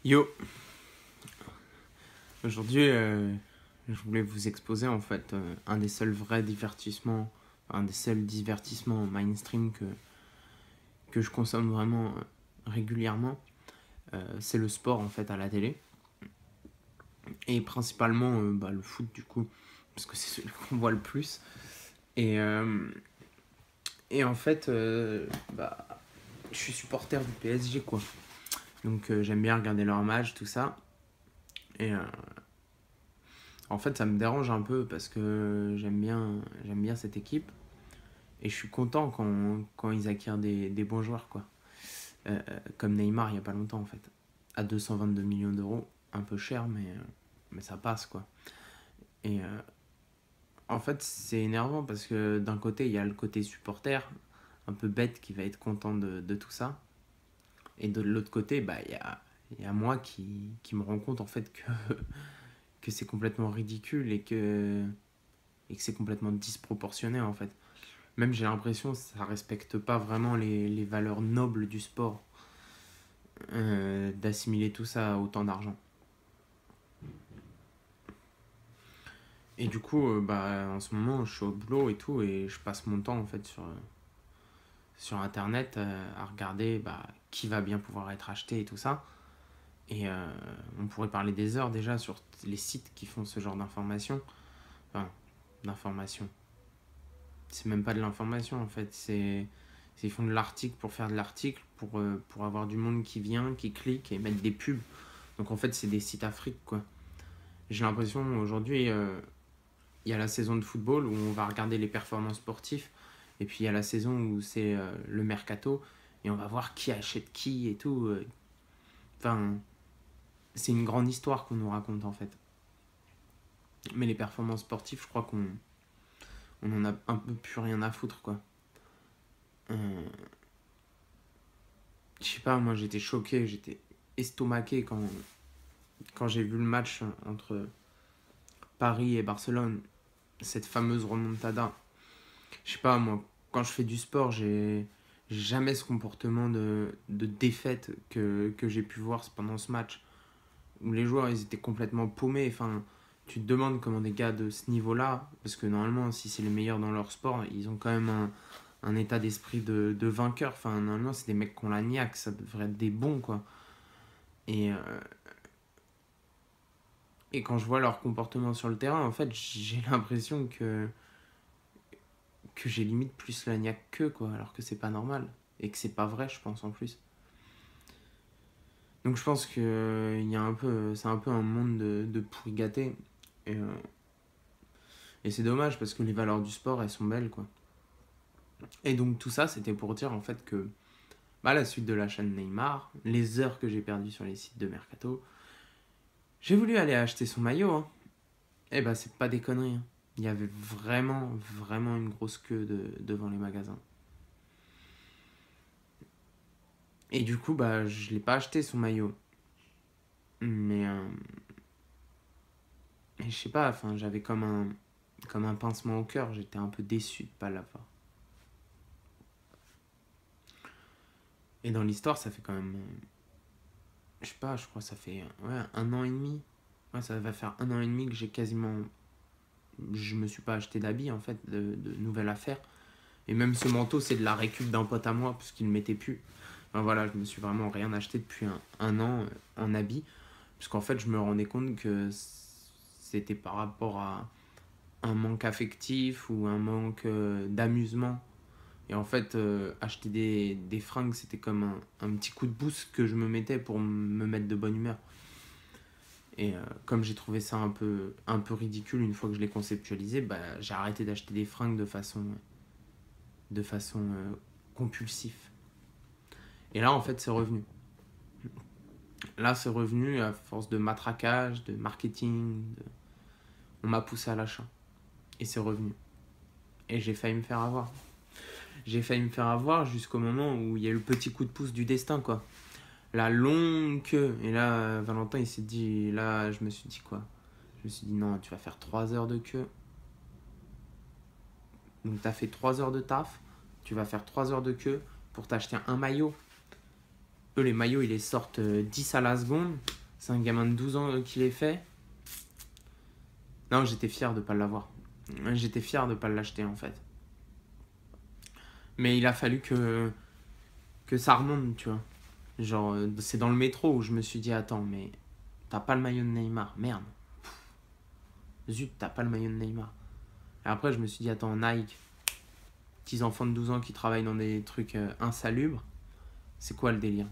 Yo, aujourd'hui, je voulais vous exposer en fait un des seuls vrais divertissements, un des seuls divertissements mainstream que je consomme vraiment régulièrement. C'est le sport en fait à la télé et principalement le foot du coup, parce que c'est celui qu'on voit le plus. Et, euh, et en fait, je suis supporter du PSG quoi. Donc j'aime bien regarder leurs matchs, tout ça. Et en fait, ça me dérange un peu parce que j'aime bien cette équipe et je suis content quand ils acquièrent des bons joueurs, quoi. Comme Neymar il n'y a pas longtemps, en fait. À 222 millions d'euros, un peu cher, mais ça passe, quoi. Et en fait, c'est énervant parce que d'un côté, il y a le côté supporter, un peu bête, qui va être content de tout ça. Et de l'autre côté, il y a moi qui me rend compte, en fait, que c'est complètement ridicule et que c'est complètement disproportionné, en fait. Même j'ai l'impression que ça respecte pas vraiment les valeurs nobles du sport, d'assimiler tout ça à autant d'argent. Et du coup, en ce moment, je suis au boulot et tout, et je passe mon temps en fait sur Internet à regarder qui va bien pouvoir être acheté et tout ça. Et on pourrait parler des heures déjà sur les sites qui font ce genre d'informations. Enfin, d'informations. C'est même pas de l'information en fait, ils font de l'article pour faire de l'article, pour avoir du monde qui vient, qui clique et mettre des pubs. Donc en fait, c'est des sites afriques quoi. J'ai l'impression aujourd'hui, il y a la saison de football où on va regarder les performances sportives, et puis il y a la saison où c'est le mercato, et on va voir qui achète qui et tout. Enfin, c'est une grande histoire qu'on nous raconte en fait. Mais les performances sportives, je crois on en a un peu plus rien à foutre quoi. Euh, je sais pas, moi j'étais choqué, j'étais estomaqué quand j'ai vu le match entre Paris et Barcelone, cette fameuse remontada. Je sais pas, moi, quand je fais du sport, j'ai jamais ce comportement de défaite que j'ai pu voir pendant ce match, où les joueurs ils étaient complètement paumés. Enfin, tu te demandes comment des gars de ce niveau-là, parce que normalement, si c'est les meilleurs dans leur sport, ils ont quand même un état d'esprit de vainqueur. Enfin, normalement, c'est des mecs qui ont la niaque, ça devrait être des bons, quoi. Et, euh, et quand je vois leur comportement sur le terrain, en fait, j'ai l'impression que j'ai limite plus la niaque qu'eux, quoi, alors que c'est pas normal. Et que c'est pas vrai, je pense, en plus. Donc je pense que c'est un peu un monde de pourri gâté. Et, euh, et c'est dommage parce que les valeurs du sport, elles sont belles, quoi. Et donc tout ça, c'était pour dire, en fait, que la suite de l'achat de Neymar, les heures que j'ai perdues sur les sites de Mercato, j'ai voulu aller acheter son maillot, hein. Eh ben, c'est pas des conneries, hein. Il y avait vraiment, vraiment une grosse queue devant les magasins. Et du coup, je l'ai pas acheté son maillot. Mais, je sais pas, enfin, j'avais comme un pincement au cœur. J'étais un peu déçu de pas l'avoir. Et dans l'histoire, ça fait quand même, je sais pas, je crois que ça fait un an et demi. Ouais, ça va faire un an et demi que je me suis pas acheté d'habits en fait, de nouvelles affaires. Et même ce manteau, c'est de la récup d'un pote à moi, puisqu'il ne mettait plus. Enfin voilà, je me suis vraiment rien acheté depuis un an en habits. Puisqu'en fait, je me rendais compte que c'était par rapport à un manque affectif ou un manque d'amusement. Et en fait, acheter des fringues, c'était comme un petit coup de boost que je me mettais pour me mettre de bonne humeur. Et comme j'ai trouvé ça un peu ridicule une fois que je l'ai conceptualisé, j'ai arrêté d'acheter des fringues de façon compulsive. Et là, en fait, c'est revenu. Là, c'est revenu à force de matraquage, de marketing. On m'a poussé à l'achat. Et c'est revenu. Et j'ai failli me faire avoir. J'ai failli me faire avoir jusqu'au moment où il y a eu le petit coup de pouce du destin, quoi. La longue queue. Et là, Valentin, il s'est dit... Là, je me suis dit quoi? Je me suis dit, non, tu vas faire 3 heures de queue. Donc, tu as fait 3 heures de taf. Tu vas faire 3 heures de queue pour t'acheter un maillot. Eux, les maillots, ils les sortent 10 à la seconde. C'est un gamin de 12 ans qui l'ait fait. Non, j'étais fier de pas l'avoir. J'étais fier de pas l'acheter en fait. Mais il a fallu que ça remonte, tu vois. Genre, c'est dans le métro où je me suis dit, attends, mais t'as pas le maillot de Neymar, merde. Zut, t'as pas le maillot de Neymar. Et après, je me suis dit, attends, Nike, petits enfants de 12 ans qui travaillent dans des trucs insalubres, c'est quoi le délire?